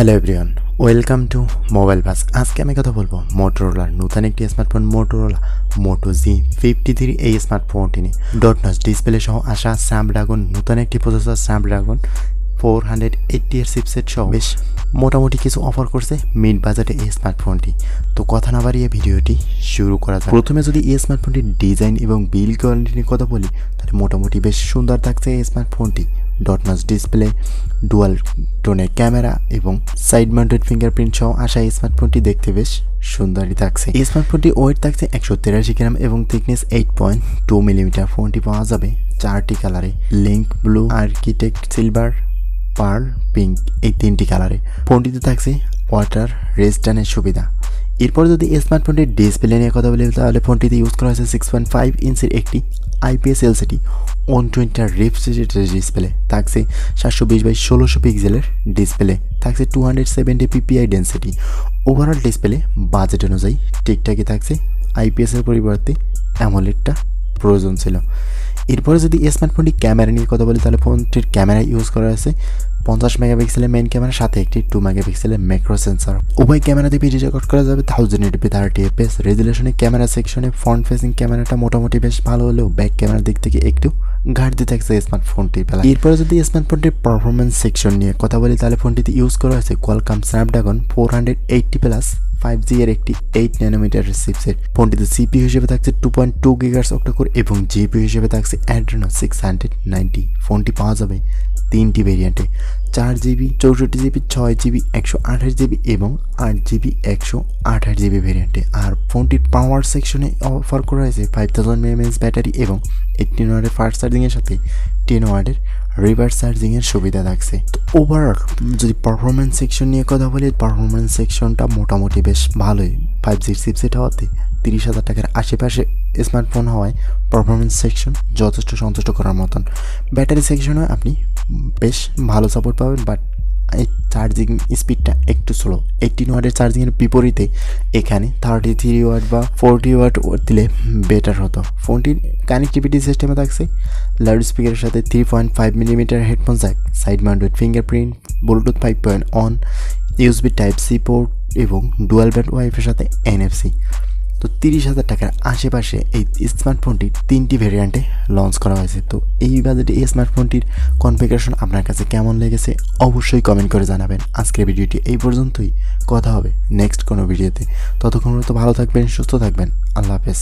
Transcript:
Hello everyone, welcome to mobile bus. আজকে আমি কথা বলবো মোটরোলার নতুন একটি স্মার্টফোন মোটরোলা মোটো G53 এই স্মার্টফোনটি নিয়ে। ডট নচ ডিসপ্লে সহ আসা স্ন্যাপড্রাগন নতুন একটি প্রসেসর স্ন্যাপড্রাগন 480 এর চিপসেট সহ বেশ মোটামুটি কিছু অফার করছে মিড বাজেটে এই স্মার্টফোনটি। তো কথা না বাড়িয়ে ভিডিওটি শুরু করা যাক। প্রথমে যদি এই স্মার্টফোনটির ডিজাইন এবং বিল্ড কোয়ালিটি নিয়ে কথা বলি তাহলে মোটামুটি বেশ সুন্দর থাকছে এই স্মার্টফোনটি। ডট নচ ডিসপ্লে, ডুয়াল টোনের ক্যামেরা এবং সাইড মাউন্টেড ফিঙ্গারপ্রিন্ট সহ আসা এই স্মার্টফোনটি দেখতে বেশ সুন্দরই থাকছে। এই স্মার্টফোনটি ওয়েট থাকছে 183 গ্রাম এবং থিকনেস 8.2 মিলিমিটার। ফোনটি পাওয়া যাবে 4টি কালারে, link blue, architect silver, pearl pink, এই 3টি কালারে। ফোনটিতে থাকছে ওয়াটার রেজিস্ট্যান্সের সুবিধা। এরপর যদি এই স্মার্টফোনটির ডিসপ্লে নিয়ে কথা বলি তাহলে ফোনটিতে ইউজ করা হয়েছে 6.5 ইঞ্চির একটি IPS LCD 120 রিফ্রেশ ডিসপ্লে। থাকছে 720x1600 পিক্সেলের ডিসপ্লে। থাকছে 270 ppi density. Overall display budget অনুযায়ী ঠিকঠাকই থাকছে। IPS এর পরিবর্তে অ্যামোলেডটা প্রয়োজন ছিল। এরপরে যদি এই স্মার্টফোনটি ক্যামেরা নিয়ে কথা বলি তাহলে ফোনটির ক্যামেরা ইউজ করা হয়েছে 50 মেগাপিক্সেলের মেইন ক্যামেরার সাথে একটি 2 মেগাপিক্সেলের ম্যাক্রো সেন্সর। উভয় ক্যামেরাতে ভিডিও রেকর্ড করা যাবে 1080p 30fps রেজুলেশনে। ক্যামেরা সেকশনে ফ্রন্ট ফেসিং ক্যামেরাটা মোটামুটি বেশ ভালো হলেও ব্যাক ক্যামেরার দিক থেকে একটু ঘাটতি থাকছে স্মার্টফোনটির বেলা। এরপরে যদি স্মার্টফোনটির পারফরমেন্স সেকশন নিয়ে কথা বলি তাহলে ফোনটিতে ইউজ করা হয়েছে কোয়ালকম স্ন্যাপড্রাগন 480 5G এর একটি 8 ন্যানোমিটারের চিপসেট। ফোনটিতে CPU হিসেবে থাকছে 2.2 GHz অক্টা-কোর এবং GPU হিসেবে থাকছে Adreno 690। ফোনটি পাওয়া যাবে 3টি ভেরিয়েন্টে, 4GB, 64GB, 6GB, 128GB এবং 8GB 128GB ভেরিয়েন্টে। আর ফোনটির পাওয়ার সেকশনে অফার করা হয়েছে 5000 mAh ব্যাটারি এবং 18 ওয়াটের ফাস্ট চার্জিংয়ের সাথে 10 ওয়াটের রিভার্স চার্জিংয়ের সুবিধা থাকছে। তো ওভারঅল যদি পারফরমেন্স সেকশন নিয়ে কথা বলি, পারফরমেন্স সেকশনটা মোটামুটি বেশ ভালোই। 5G চিপসেট হওয়াতে 30,000 টাকার আশেপাশে স্মার্টফোন হওয়ায় পারফরমেন্স সেকশন যথেষ্ট সন্তুষ্ট করার মতন। ব্যাটারি সেকশনে আপনি বেশ ভালো সাপোর্ট পাবেন, বাট এই চার্জিং স্পিডটা একটু স্লো। 18 ওয়াটের চার্জিংয়ের বিপরীতে এখানে 33 ওয়াট বা 40 ওয়াট দিলে বেটার হতো। ফোনটির কানেক্টিভিটি সিস্টেমে থাকছে লাউড স্পিকারের সাথে 3.5 millimetre headphone Jack, side mounted fingerprint, Bluetooth 5.1, USB Type-C port এবং ডুয়াল ব্যান্ড ওয়াইফাইয়ের সাথে NFC। তো 30,000 টাকার আশেপাশে এই স্মার্টফোনটি 3টি ভেরিয়েন্টে লঞ্চ করা হয়েছে। তো এই বাজেটে এই স্মার্টফোনটির কনফিগারেশন আপনার কাছে কেমন লেগেছে অবশ্যই কমেন্ট করে জানাবেন। আজকের ভিডিওটি এই পর্যন্তই, কথা হবে নেক্সট কোনো ভিডিওতে। ততক্ষণ পর্যন্ত ভালো থাকবেন, সুস্থ থাকবেন। আল্লাহ হাফেজ।